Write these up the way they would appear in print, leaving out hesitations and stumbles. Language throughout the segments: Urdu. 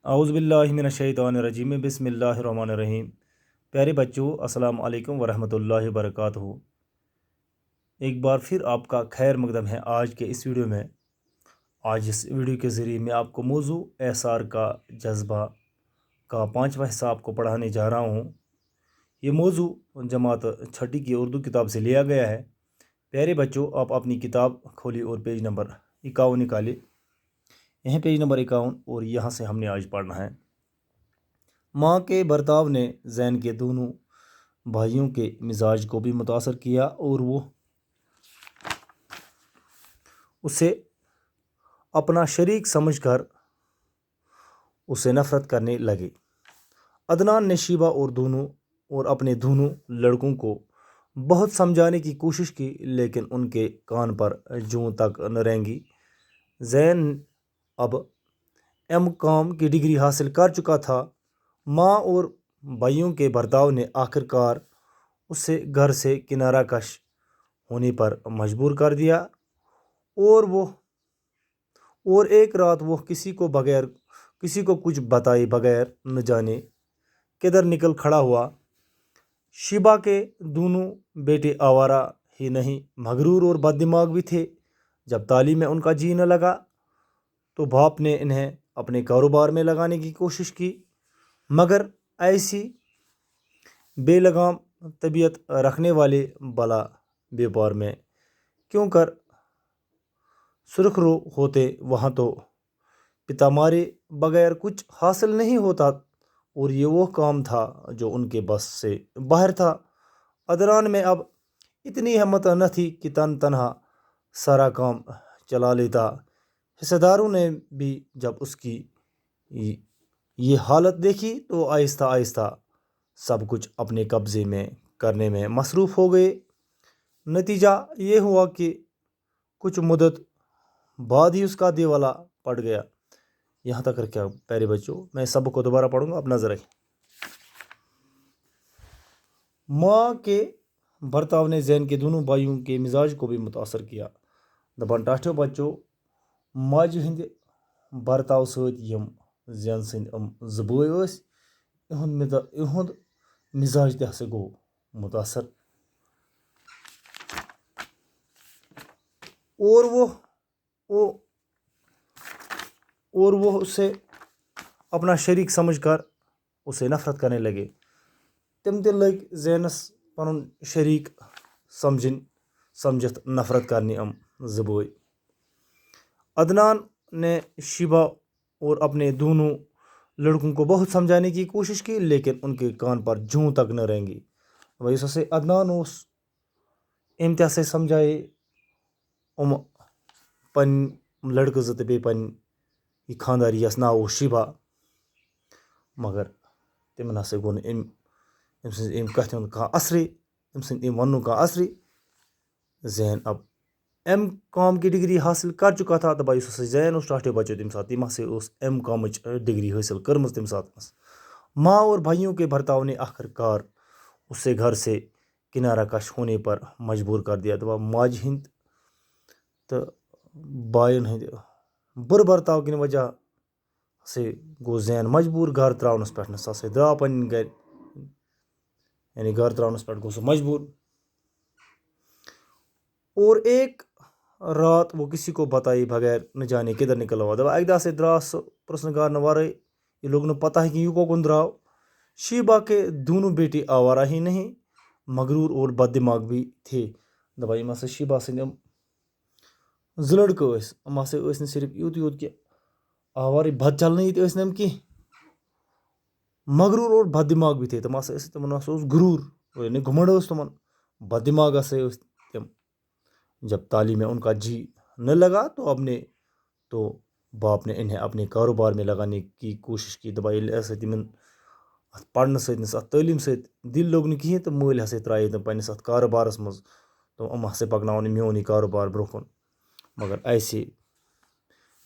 اعوذ باللہ من الشیطان الرجیم بسم اللہ الرحمن الرحیم۔ پیارے بچوں، السلام علیکم ورحمۃ اللہ وبرکاتہ۔ ایک بار پھر آپ کا خیر مقدم ہے آج کے اس ویڈیو میں۔ آج اس ویڈیو کے ذریعے میں آپ کو موضوع اعصار کا جذبہ کا 5واں حصہ آپ کو پڑھانے جا رہا ہوں۔ یہ موضوع جماعت چھٹی کی اردو کتاب سے لیا گیا ہے۔ پیارے بچوں، آپ اپنی کتاب کھولی اور پیج نمبر 51 نکالے۔ یہیں پیج نمبر 51 اور یہاں سے ہم نے آج پڑھنا ہے۔ ماں کے برتاؤ نے زین کے دونوں بھائیوں کے مزاج کو بھی متاثر کیا اور وہ اسے اپنا شریک سمجھ کر اسے نفرت کرنے لگے۔ عدنان نے شیبہ اور اپنے دونوں لڑکوں کو بہت سمجھانے کی کوشش کی، لیکن ان کے کان پر جوں تک نہ رینگی۔ زین اب M.Com کی ڈگری حاصل کر چکا تھا۔ ماں اور بھائیوں کے برتاؤ نے آخر کار اسے گھر سے کنارہ کش ہونے پر مجبور کر دیا، اور ایک رات وہ کسی کو کچھ بتائے بغیر نہ جانے کدھر نکل کھڑا ہوا۔ شیبہ کے دونوں بیٹے آوارہ ہی نہیں مغرور اور بد دماغ بھی تھے۔ جب تعلیم میں ان کا جی نہ لگا تو باپ نے انہیں اپنے کاروبار میں لگانے کی کوشش کی، مگر ایسی بے لگام طبیعت رکھنے والے بلا بیپار میں کیوں کر سرخ رو ہوتے، وہاں تو پتا مارے بغیر کچھ حاصل نہیں ہوتا، اور یہ وہ کام تھا جو ان کے بس سے باہر تھا۔ عدنان میں اب اتنی ہمت نہ تھی کہ تنہا سارا کام چلا لیتا۔ حصہ داروں نے بھی جب اس کی یہ حالت دیکھی تو آہستہ آہستہ سب کچھ اپنے قبضے میں کرنے میں مصروف ہو گئے۔ نتیجہ یہ ہوا کہ کچھ مدت بعد ہی اس کا دیوالا پڑ گیا۔ یہاں تک رکھا پیارے بچوں، میں سب کو دوبارہ پڑھوں گا، اب نظر رکھیں۔ ماں کے برتاؤ نے زین کے دونوں بھائیوں کے مزاج کو بھی متاثر کیا۔ دپان ٹاٹھو بچوں، ماجہ ہند برتاؤ ست یم زین سند زٕ بٲے ٲسۍ، یہُنٛد مزاج تہِ ہسا گوٚو متاثر، اور وہ اسے اپنا شریک سمجھ کر اسے نفرت کرنے لگے۔ تم تہِ لٔگۍ زینس پنُن شریک سمجھتھ نفرت کرنہِ زٕ بٲے۔ عدنان نے شیبہ اور اپنے دونوں لڑکوں کو بہت سمجھانے کی کوشش کی، لیکن ان کے کان پر جوں تک نہ رینگی۔ یُس ہسا عدنان اوس، أمۍ تہِ ہسا سمجھایے پنٕنۍ لڑکہٕ زٕ تہٕ بیٚیہِ پنٕنۍ یہِ خانداری یس ناو اوس شیبہ، مگر تِمن ہسا گوٚو نہٕ أمۍ سٕنٛز أمۍ کتھِ ہُنٛد کانٛہہ اثرے، أمۍ سٕنٛدۍ أمۍ وننُک کانٛہہ اثرے۔ زین اب M.Com کی ڈگری حاصل کر چکا تھا۔ دپان یُس ہسا زین اوس ٹاٹھو بچو تمہِ ساتہٕ، تٔمۍ ہسا اوس M.Com ڈگری حٲصل کٔرمٕژ تمہِ ساتہٕ۔ ماں اور بھائیوں کے برتاؤ نے آخر کار اسے گھر سے کنارہ کش ہونے پر مجبور کر دیا۔ دپان ماجہِ ہٕنٛدۍ تہٕ بایَن ہٕنٛدِ بُرٕ برتاو کِنہِ وجہ ہسا گوٚو زین مجبور گھر تراونس پٮ۪ٹھ۔ سُہ ہسا درٛاو پننہِ گھرِ، یعنی گھر تراونس پٮ۪ٹھ گوٚو سُہ مجبور۔ اور ایک رات وہ کسی کو بتائے بغیر نہ جانے کدھر نکل ہوا۔ دپان اکہِ دۄہ ہسا درٛاو سُہ پرژھنہٕ کارنہٕ ورٲے، یہ لوگ نہٕ پتہ کہ یہ کوکن درٛاو۔ شیبہ کے دونوں بیٹے آوارہ ہی نہیں مغرور اور بد دماغ بھی تھے۔ دپان یِم ہسا شیبہ سٕنٛدۍ زٕ لڑکہٕ ٲسۍ، یِم ہسا ٲسۍ نہٕ صرف یوت کہ آوارٕے بد چلنہٕ ییٚتہِ ٲسۍ نہٕ یِم کینٛہہ، مغرور اور بد دماغ بھی تھے۔ تِم ہسا ٲسۍ، تِمن ہسا اوس غروٗر، یعنی گھمنڈ اوس تِمن، بد دماغ ہسا ٲسۍ تِم۔ جب تعلیم میں ان کا جی نہ لگا تو باپ نے انہیں اپنے کاروبار میں لگانے کی کوشش کی۔ دپان ییٚلہِ ہسا تِمن اتھ پرنہٕ سۭتۍ اتھ تعلیٖم سۭتۍ دِل لوٚگ نہٕ کِہیٖنۍ تہٕ مٲلۍ ہسا ترٛایے تِم پننِس اتھ کاروبارس منٛز، تِم ہسا پکناون میون یہِ کاروبار برونٛہہ کُن۔ مگر ایسے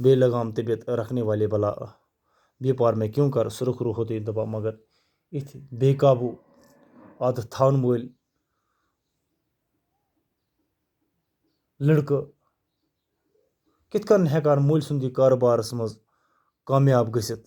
بے لگام طبیعت رکھنے والے بلا بیپار میں کیوں کر سرخ رو ہوتے۔ دپان مگر یِتھ بے قابوٗ عادت تھاون وٲلۍ لڑکہٕ کِتھ کٔنۍ ہٮ۪کان مٲلۍ سُنٛد یہِ کاروبارس منٛز کامیاب گٔژھِتھ۔